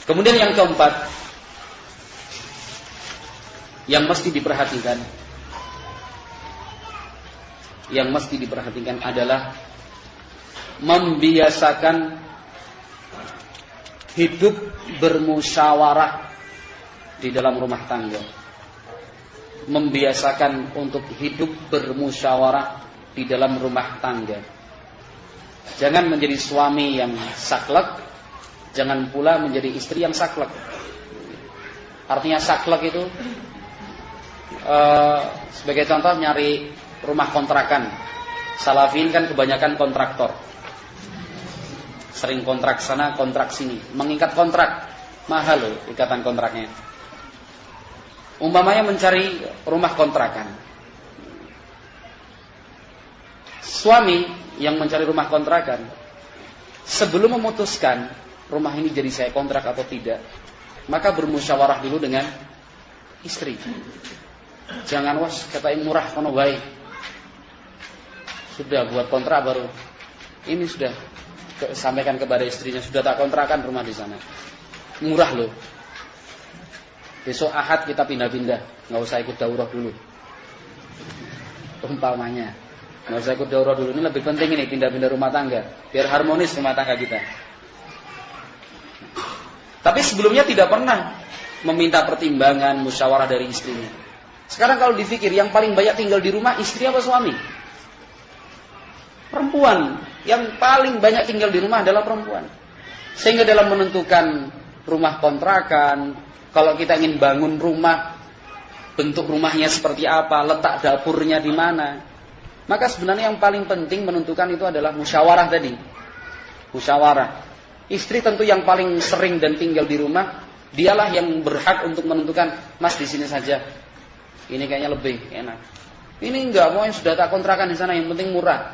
Kemudian yang keempat, yang mesti diperhatikan adalah membiasakan hidup bermusyawarah di dalam rumah tangga. Membiasakan untuk hidup bermusyawarah di dalam rumah tangga. Jangan menjadi suami yang saklek, jangan pula menjadi istri yang saklek. Artinya saklek itu sebagai contoh nyari rumah kontrakan. Salafin kan kebanyakan kontraktor. Sering kontrak sana, kontrak sini, mengikat kontrak. Mahal loh ikatan kontraknya. Umpamanya mencari rumah kontrakan. Suami yang mencari rumah kontrakan, sebelum memutuskan rumah ini jadi saya kontrak atau tidak, maka bermusyawarah dulu dengan istri. Jangan katain murah kono bae. Sudah buat kontrak baru. Ini sudah sampaikan kepada istrinya, sudah tak kontrakan rumah di sana. Murah loh. Besok Ahad kita pindah-pindah, nggak usah ikut daurah dulu. Umpamanya, nggak usah ikut daurah dulu. Ini lebih penting ini pindah-pindah rumah tangga, biar harmonis rumah tangga kita. Tapi sebelumnya tidak pernah meminta pertimbangan, musyawarah dari istrinya. Sekarang kalau dipikir, yang paling banyak tinggal di rumah istri apa suami? Perempuan. Yang paling banyak tinggal di rumah adalah perempuan. Sehingga dalam menentukan rumah kontrakan, kalau kita ingin bangun rumah, bentuk rumahnya seperti apa, letak dapurnya di mana, maka sebenarnya yang paling penting menentukan itu adalah musyawarah tadi. Musyawarah. Istri tentu yang paling sering dan tinggal di rumah, dialah yang berhak untuk menentukan, Mas di sini saja. Ini kayaknya lebih enak. Ini enggak, mau yang sudah tak kontrakan di sana, yang penting murah.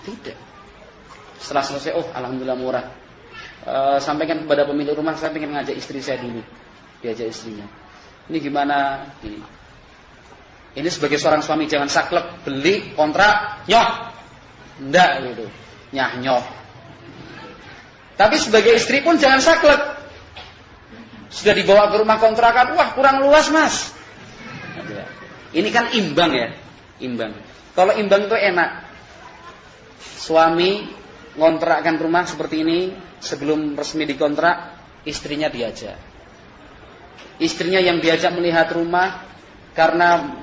Tidak. Setelah selesai, alhamdulillah murah. Sampaikan kepada pemilik rumah, saya ingin ngajak istri saya dulu. Diajak istrinya. Ini gimana? Ini sebagai seorang suami jangan saklek, beli kontrak, nyoh. Enggak gitu. Nyoh. Tapi sebagai istri pun jangan saklek. Sudah dibawa ke rumah kontrakan, wah kurang luas mas. Ini kan imbang ya, imbang. Kalau imbang itu enak. Suami ngontrakkan rumah seperti ini, sebelum resmi dikontrak, istrinya diajak. Istrinya yang diajak melihat rumah karena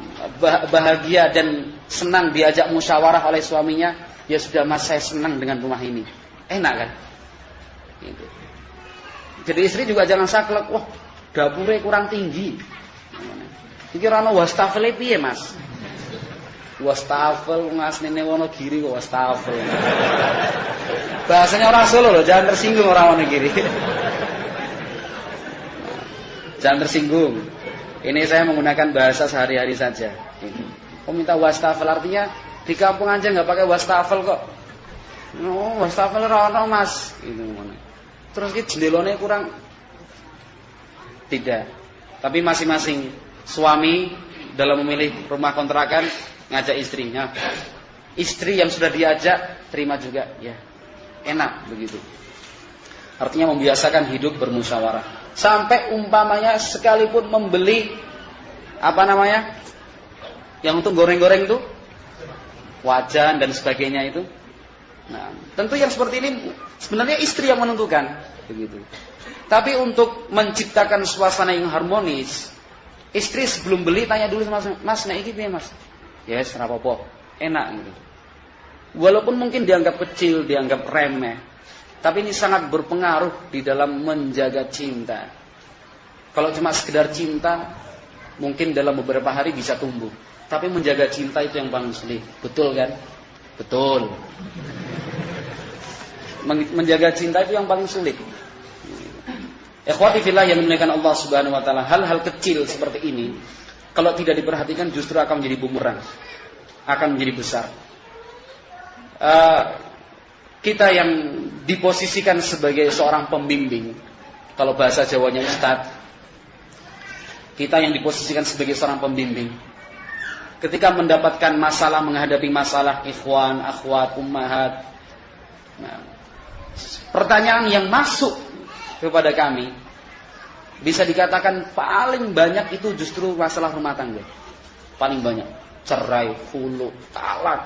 bahagia dan senang diajak musyawarah oleh suaminya, ya sudah mas saya senang dengan rumah ini. Enak kan? Gitu. Jadi istri juga jangan saklek, wah dapurnya kurang tinggi. Pikirane wastafel piye mas? Wastafel ngasnene Wonogiri kok wastafel. Bahasanya orang Solo loh, jangan tersinggung orang Wonogiri. Jangan tersinggung. Ini saya menggunakan bahasa sehari-hari saja. Oh minta wastafel artinya di kampung aja nggak pakai wastafel kok. No, wastafel ora mas. Itu mana? Terus ki jendelone kurang. Tidak. Tapi masing-masing suami dalam memilih rumah kontrakan ngajak istrinya. Istri yang sudah diajak terima juga, ya. Enak begitu. Artinya membiasakan hidup bermusyawarah. Sampai umpamanya sekalipun membeli yang untuk goreng-goreng itu, wajan dan sebagainya itu. Nah, tentu yang seperti ini sebenarnya istri yang menentukan, begitu. Tapi untuk menciptakan suasana yang harmonis, istri sebelum beli tanya dulu sama mas, nek iki piye mas? Yes, ora apa-apa, enak gitu. Walaupun mungkin dianggap kecil, dianggap remeh, tapi ini sangat berpengaruh di dalam menjaga cinta. Kalau cuma sekedar cinta, mungkin dalam beberapa hari bisa tumbuh. Tapi menjaga cinta itu yang paling sulit. Betul kan? Betul. Menjaga cinta itu yang paling sulit. Ikhwati fillah yang dimuliakan Allah Subhanahu wa taala, hal-hal kecil seperti ini kalau tidak diperhatikan justru akan menjadi bumerang, akan menjadi besar. Kita yang diposisikan sebagai seorang pembimbing, kalau bahasa Jawanya ustaz, kita yang diposisikan sebagai seorang pembimbing, ketika mendapatkan masalah, menghadapi masalah ikhwan, akhwat, ummahat, nah, pertanyaan yang masuk kepada kami, bisa dikatakan paling banyak itu justru masalah rumah tangga. Paling banyak cerai, khulu, talak.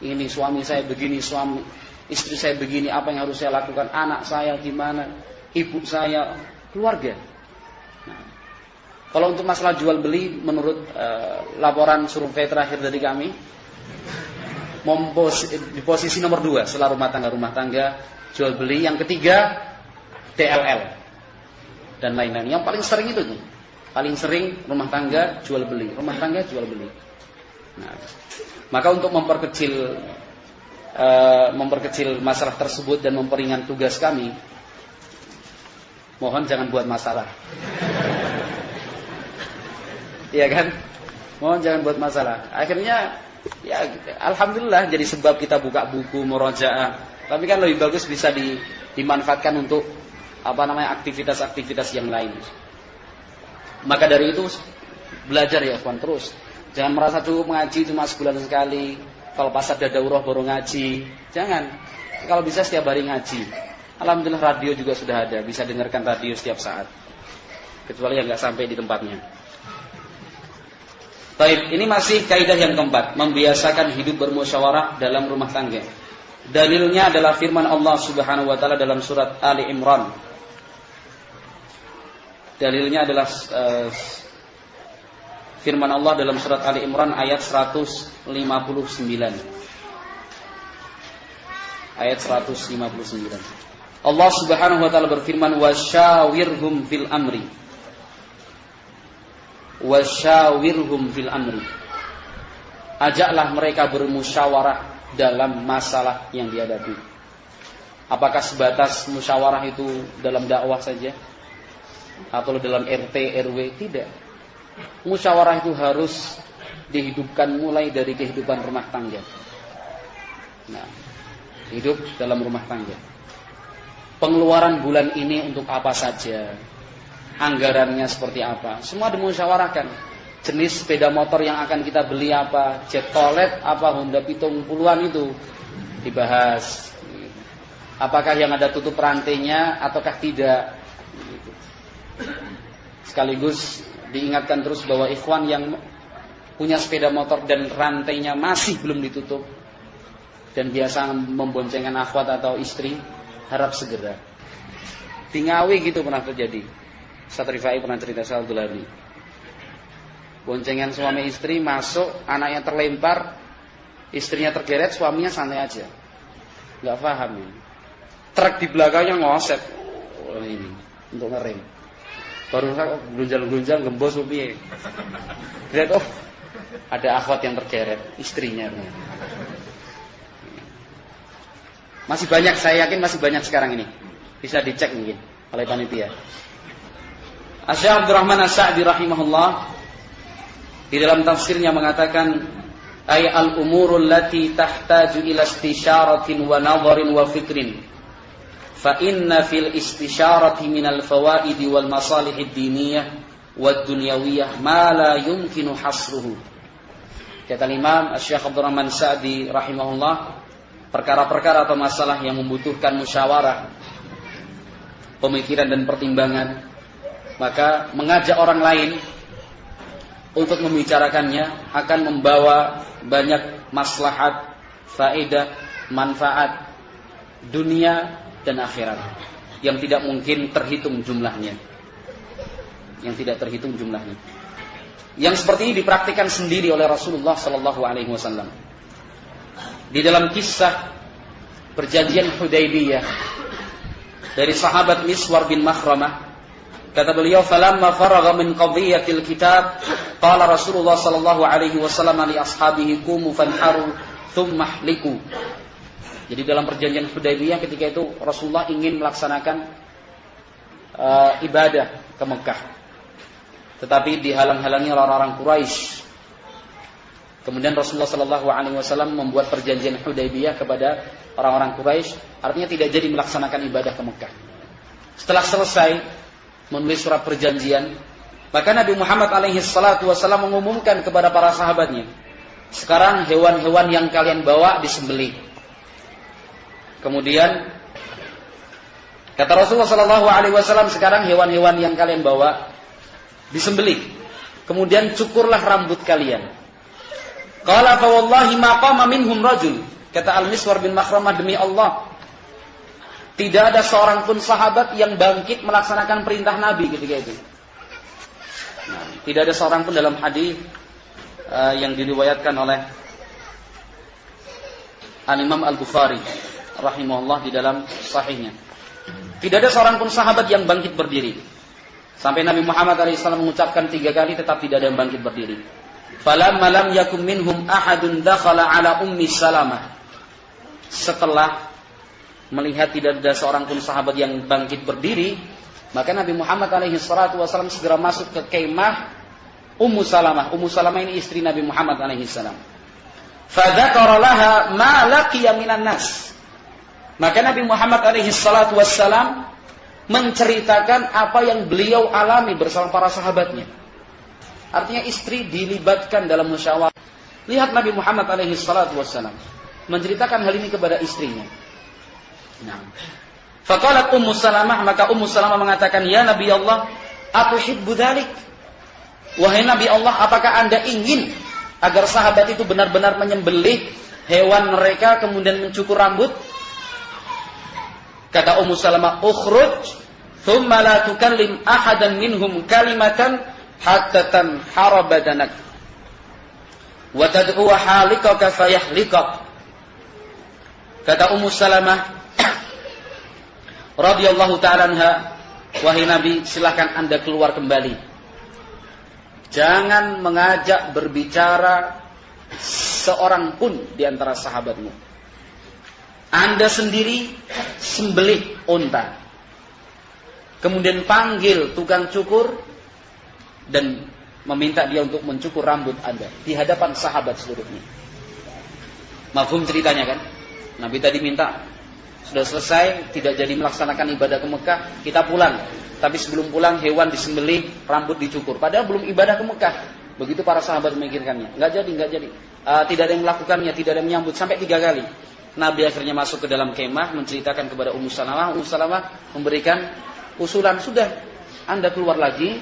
Ini suami saya begini, istri saya begini, apa yang harus saya lakukan? Anak saya gimana? Ibu saya, keluarga. Nah, kalau untuk masalah jual beli, menurut laporan survei terakhir dari kami, di posisi nomor 2 setelah rumah tangga, jual beli. Yang ketiga DLL dan lain-lain. Yang paling sering itu nih, paling sering rumah tangga jual beli, rumah tangga jual beli. Nah, maka untuk memperkecil masalah tersebut dan memperingan tugas kami, mohon jangan buat masalah. Iya kan? Mohon jangan buat masalah. Akhirnya ya alhamdulillah jadi sebab kita buka buku murojaah. Tapi kan lebih bagus bisa dimanfaatkan untuk aktivitas-aktivitas yang lain. Maka dari itu belajar ya kawan terus. Jangan merasa cukup ngaji cuma sebulan sekali. Kalau pas ada daurah baru ngaji. Jangan. Kalau bisa setiap hari ngaji. Alhamdulillah radio juga sudah ada, bisa dengarkan radio setiap saat. Kecuali yang nggak sampai di tempatnya. Baik, ini masih kaidah yang keempat, membiasakan hidup bermusyawarah dalam rumah tangga. Dalilnya adalah firman Allah Subhanahu wa taala dalam surat Ali Imran. Dalilnya adalah firman Allah dalam surat Ali Imran ayat 159. Ayat 159. Allah Subhanahu wa taala berfirman, "Wasyawirhum fil amri." Wasyawirhum fil amri. Ajaklah mereka bermusyawarah dalam masalah yang dihadapi. Apakah sebatas musyawarah itu dalam dakwah saja? Atau dalam RT, RW? Tidak. Musyawarah itu harus dihidupkan mulai dari kehidupan rumah tangga. Nah, hidup dalam rumah tangga. Pengeluaran bulan ini untuk apa saja? Anggarannya seperti apa? Semua dimusyawarahkan. Jenis sepeda motor yang akan kita beli apa? Jet Toilet apa? Honda Pitung puluhan itu dibahas. Apakah yang ada tutup rantainya ataukah tidak? Sekaligus diingatkan terus bahwa ikhwan yang punya sepeda motor dan rantainya masih belum ditutup dan biasa memboncengkan akhwat atau istri, harap segera. Di Ngawi gitu pernah terjadi. Ustaz Rifai pernah cerita soal Abdullah. Boncengan suami istri masuk, anaknya terlempar, istrinya tergeret, suaminya santai aja. Enggak paham ini. Truk di belakangnya ngosep. Oh, ini untuk ngerem. Baru gunjal-gunjal gembos piye. Lihat ada akhwat yang tergeret, istrinya. Masih banyak, saya yakin masih banyak sekarang ini. Bisa dicek mungkin oleh panitia. Asy-Syaikh Abdurrahman As-Sa'di rahimahullah di dalam tafsirnya mengatakan ay al-umurul lati tahtaju ila istisyaratin wa nadharin wa fikrin fa inna fil istisyarati minal fawaidi wal masalihid diniyah wad dunyawiyah ma la yumkinu hasruhu. Kata Imam Asy-Syaikh Abdurrahman As-Sa'di rahimahullah, perkara-perkara atau masalah yang membutuhkan musyawarah, pemikiran dan pertimbangan, maka mengajak orang lain untuk membicarakannya akan membawa banyak maslahat, faedah, manfaat dunia dan akhirat yang tidak mungkin terhitung jumlahnya. Yang seperti ini dipraktikkan sendiri oleh Rasulullah sallallahu alaihi wasallam. Di dalam kisah perjanjian Hudaybiyah dari sahabat Miswar bin Makhramah, kata beliau, falamma faragha min qadhiyatil kitab qala Rasulullah sallallahu alaihi wasallam li ashabihi qumu fanharu thumma hliku. Jadi dalam perjanjian Hudaybiyah ketika itu Rasulullah ingin melaksanakan ibadah ke Mekah. Tetapi dihalang-halangi oleh orang-orang Quraisy. Kemudian Rasulullah sallallahu alaihi wasallam membuat perjanjian Hudaybiyah kepada orang-orang Quraisy, artinya tidak jadi melaksanakan ibadah ke Mekah. Setelah selesai menulis surat perjanjian, maka Nabi Muhammad alaihi salatu wasallam mengumumkan kepada para sahabatnya, sekarang hewan-hewan yang kalian bawa disembelih. Kemudian Kata Rasulullah sallallahu alaihi wasallam, sekarang hewan-hewan yang kalian bawa disembelih. Kemudian cukurlah rambut kalian. Qala fa wallahi ma qama minhum rajul. Kata Al-Miswar bin Makhramah, demi Allah, tidak ada seorang pun sahabat yang bangkit melaksanakan perintah Nabi ketika itu. Nah, tidak ada seorang pun dalam hadis yang diriwayatkan oleh Al-Imam Al-Bukhari rahimahullah di dalam sahihnya. Tidak ada seorang pun sahabat yang bangkit berdiri. Sampai Nabi Muhammad SAW mengucapkan 3 kali tetap tidak ada yang bangkit berdiri. Falamma lam yakum minhum ahadun dakhala ala ummi Salamah. Setelah melihat tidak ada seorang pun sahabat yang bangkit berdiri, maka Nabi Muhammad SAW segera masuk ke kemah Ummu Salamah. Ummu Salamah ini istri Nabi Muhammad SAW. Fadzakara laha ma laqiya minan nas. Maka Nabi Muhammad SAW menceritakan apa yang beliau alami bersama para sahabatnya. Artinya istri dilibatkan dalam musyawarah. Lihat Nabi Muhammad SAW menceritakan hal ini kepada istrinya. Nah, faqalat Ummu Salamah, maka Ummu Salamah mengatakan, "Ya Nabi Allah, atuhibbu dzalik?" Wahai Nabi Allah, apakah Anda ingin agar sahabat itu benar-benar menyembelih hewan mereka kemudian mencukur rambut? Kata Ummu Salamah, "Ukhruj, thumma la tukallim ahadan minhum kalimatan hatta tanhara badanak wa tad'u halikaka fayahlikak." Kata Ummu Salamah radhiyallahu ta'ala anha, "Wahai Nabi, silakan Anda keluar kembali. Jangan mengajak berbicara seorang pun di antara sahabatmu. Anda sendiri sembelih unta. Kemudian panggil tukang cukur dan meminta dia untuk mencukur rambut Anda di hadapan sahabat seluruhnya." Mafhum ceritanya kan? Nabi tadi minta, sudah selesai, tidak jadi melaksanakan ibadah ke Mekah, kita pulang. Tapi sebelum pulang hewan disembelih, rambut dicukur. Padahal belum ibadah ke Mekah. Begitu para sahabat memikirkannya. Enggak jadi. Tidak ada yang melakukannya, tidak ada yang menyambut sampai 3 kali. Nabi akhirnya masuk ke dalam kemah, menceritakan kepada Ummu Salamah. Ummu Salamah memberikan usulan, sudah, Anda keluar lagi,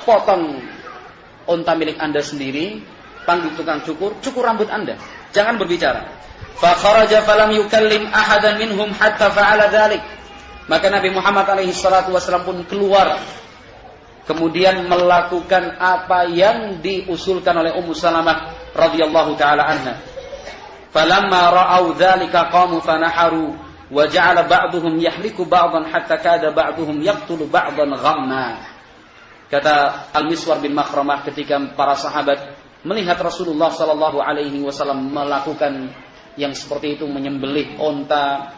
potong unta milik Anda sendiri, panggil tukang cukur rambut Anda. Jangan berbicara. Fa kharaja falam yukallim ahadan minhum hatta fa'ala dzalik. Maka Nabi Muhammad SAW pun keluar, kemudian melakukan apa yang diusulkan oleh Ummu Salamah radhiyallahu taala anha. Falamma ra'au dzalika qamu fanaharu wa ja'ala ba'dhum yahliku ba'dhan hatta kada ba'dhum yaqtulu ba'dhan ghamma. Kata Al-Miswar bin Makhramah, ketika para sahabat melihat Rasulullah sallallahu alaihi wasallam melakukan yang seperti itu, menyembelih unta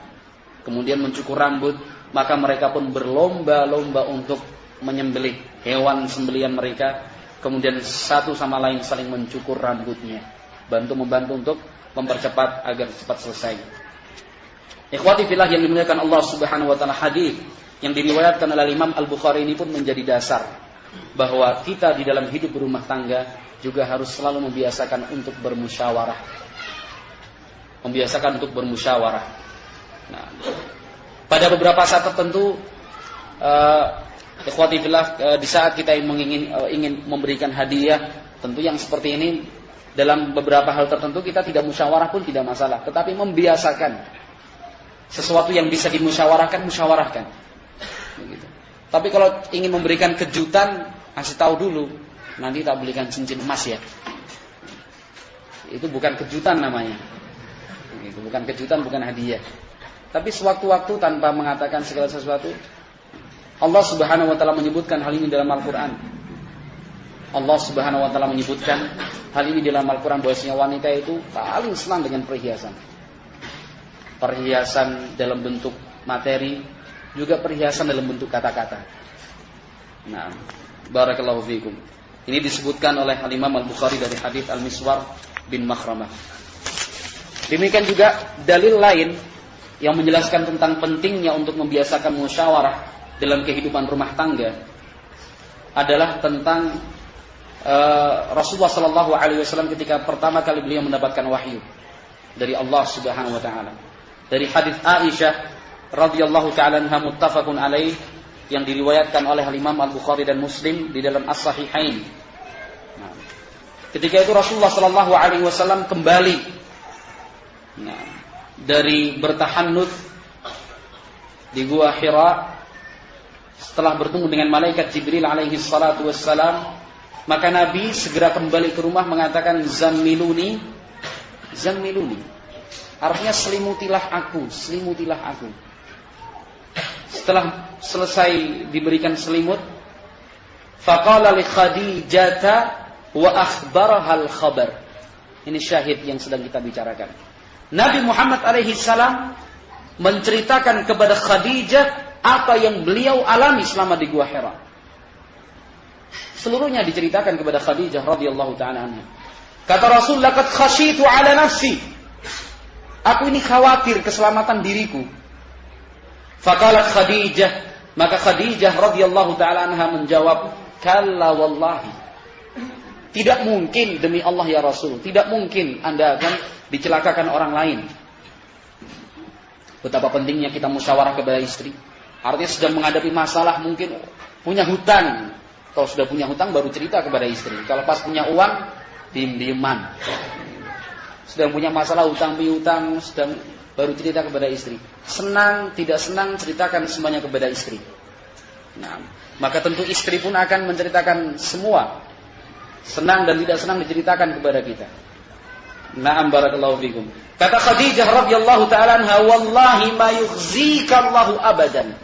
kemudian mencukur rambut, maka mereka pun berlomba-lomba untuk menyembelih hewan sembelihan mereka, kemudian satu sama lain saling mencukur rambutnya, membantu untuk mempercepat agar cepat selesai. Ikhwati fillah yang dimuliakan Allah Subhanahu wa taala, hadis yang diriwayatkan oleh Imam Al-Bukhari ini pun menjadi dasar bahwa kita di dalam hidup berumah tangga juga harus selalu membiasakan untuk bermusyawarah. Nah, pada beberapa saat tertentu, ikhwati fillah, di saat kita ingin memberikan hadiah, tentu yang seperti ini dalam beberapa hal tertentu kita tidak musyawarah pun tidak masalah, tetapi membiasakan sesuatu yang bisa dimusyawarahkan, musyawarahkan. Begitu. Tapi kalau ingin memberikan kejutan, kasih tahu dulu, nanti tak belikan cincin emas ya. Itu bukan kejutan namanya. Itu bukan kejutan, bukan hadiah. Tapi sewaktu-waktu tanpa mengatakan segala sesuatu, Allah Subhanahu wa taala menyebutkan hal ini dalam Al-Qur'an. Allah Subhanahu wa taala menyebutkan hal ini dalam Al-Qur'an, bahwasanya wanita itu paling senang dengan perhiasan. Perhiasan dalam bentuk materi, juga perhiasan dalam bentuk kata-kata. Nah, barakallahu fiikum. Ini disebutkan oleh Al-Imam Al-Bukhari dari hadis Al-Miswar bin Makhramah. Demikian juga dalil lain yang menjelaskan tentang pentingnya untuk membiasakan musyawarah dalam kehidupan rumah tangga adalah tentang Rasulullah sallallahu alaihi wasallam ketika pertama kali beliau mendapatkan wahyu dari Allah Subhanahu wa taala. Dari hadis Aisyah radhiyallahu ta'ala anha muttafaqun alaih, yang diriwayatkan oleh Imam Al-Bukhari dan Muslim di dalam As-Sahihain. Nah, ketika itu Rasulullah sallallahu alaihi wasallam kembali dari bertahannud di Gua Hira setelah bertemu dengan malaikat Jibril alaihi salatu wassalam, maka Nabi segera kembali ke rumah mengatakan zammiluni, zammiluni. Artinya selimutilah aku, selimutilah aku. Setelah selesai diberikan selimut, faqala li Khadijata wa akhbaraha al-khabar. Ini syahid yang sedang kita bicarakan. Nabi Muhammad alaihi salam menceritakan kepada Khadijah apa yang beliau alami selama di Gua Hira. Seluruhnya diceritakan kepada Khadijah radhiyallahu ta'ala anha. Kata Rasul, laqad khasyitu ala nafsi. Aku ini khawatir keselamatan diriku. Faqalat Khadijah, maka Khadijah radhiyallahu ta'ala anha menjawab, kalla wallahi. Tidak mungkin demi Allah ya Rasul, tidak mungkin Anda akan dicelakakan orang lain. Betapa pentingnya kita musyawarah kepada istri. Artinya sedang menghadapi masalah, mungkin punya hutang. Kalau sudah punya hutang baru cerita kepada istri. Kalau pas punya uang, diem-dieman. Sedang punya masalah hutang piutang, sedang baru cerita kepada istri. Senang, tidak senang, ceritakan semuanya kepada istri. Nah, maka tentu istri pun akan menceritakan semua. Senang dan tidak senang diceritakan kepada kita. Na'am barakallahu fikum. Kata Khadijah radhiyallahu ta'ala anha, wallahi ma yukhzika Allahu abadan.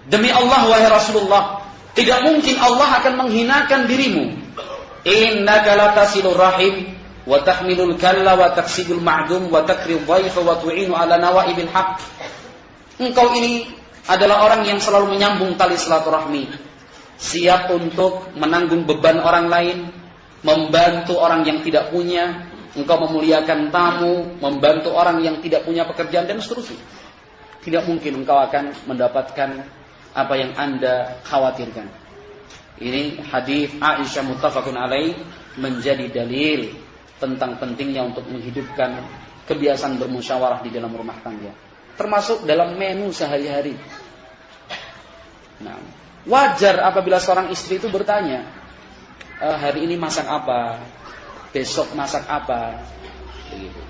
Demi Allah wahai Rasulullah, tidak mungkin Allah akan menghinakan dirimu. Innaka latasilur rahim wa tahmilul kalla wa taksibul ma'dum wa takril dhaifa wa tu'inu ala nawaibil haqq. Engkau ini adalah orang yang selalu menyambung tali silaturahmi, siap untuk menanggung beban orang lain, membantu orang yang tidak punya, engkau memuliakan tamu, membantu orang yang tidak punya pekerjaan dan seterusnya. Tidak mungkin engkau akan mendapatkan apa yang Anda khawatirkan. Ini hadis Aisyah muttafaqun alaih menjadi dalil tentang pentingnya untuk menghidupkan kebiasaan bermusyawarah di dalam rumah tangga, termasuk dalam menu sehari-hari. Nah, wajar apabila seorang istri itu bertanya, hari ini masak apa, besok masak apa, begitu.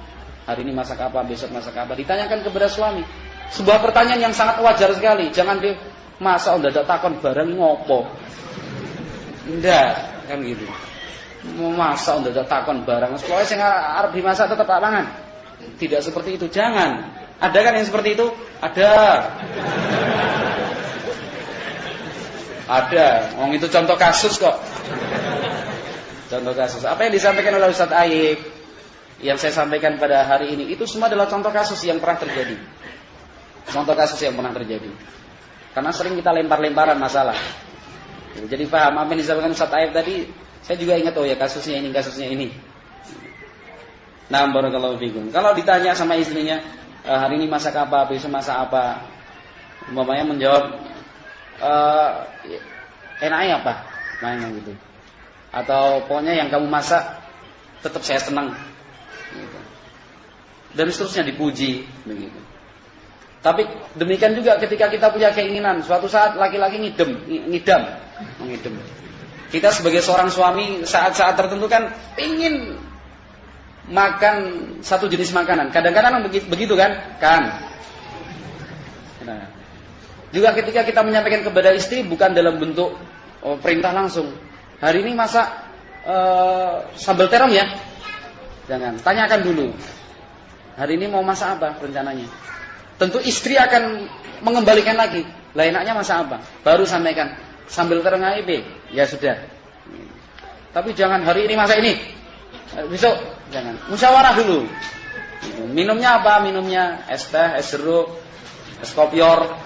Hari ini masak apa, besok masak apa, ditanyakan kepada suami. Sebuah pertanyaan yang sangat wajar sekali. Jangan dia masa udah ada takon barang ngopo, ndak kan gitu. Masa udah ada takon barang, pokoknya sing arep dimasak tetap tak mangan. Tidak seperti itu, jangan. Ada kan yang seperti itu? Ada. Ada. Itu contoh kasus kok. Contoh kasus. Apa yang disampaikan oleh Ustaz Aib, yang saya sampaikan pada hari ini, itu semua adalah contoh kasus yang pernah terjadi. Contoh kasus yang pernah terjadi. Karena sering kita lempar-lemparan masalah. Jadi paham apa yang disampaikan Ustaz Aib tadi, saya juga ingat, oh ya kasusnya ini, kasusnya ini. Nah, barakallahu fikum. Kalau ditanya sama istrinya, hari ini masak apa, besok masak apa, umpamanya menjawab, enaknya apa, mainnya gitu. Atau pokoknya yang kamu masak tetap saya senang, gitu. Dan seterusnya dipuji, begitu. Tapi demikian juga ketika kita punya keinginan, suatu saat laki-laki ngidam. Kita sebagai seorang suami saat-saat tertentu kan ingin makan satu jenis makanan. Kadang-kadang begitu kan? Nah, juga ketika kita menyampaikan kepada istri bukan dalam bentuk perintah langsung. Hari ini masak sambal terong ya? Jangan, tanyakan dulu. Hari ini mau masak apa rencananya? Tentu istri akan mengembalikan lagi. Lah enaknya masak apa? Baru sampaikan sambal terong aib. Ya sudah. Tapi jangan hari ini masak ini. Besok jangan. Musyawarah dulu. Minumnya apa? Minumnya es teh, es jeruk, es kopior.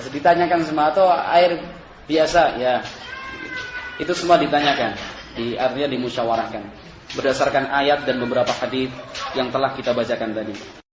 Ditanyakan semua atau air biasa ya. Itu semua ditanyakan. Artinya dimusyawarahkan berdasarkan ayat dan beberapa hadis yang telah kita bacakan tadi.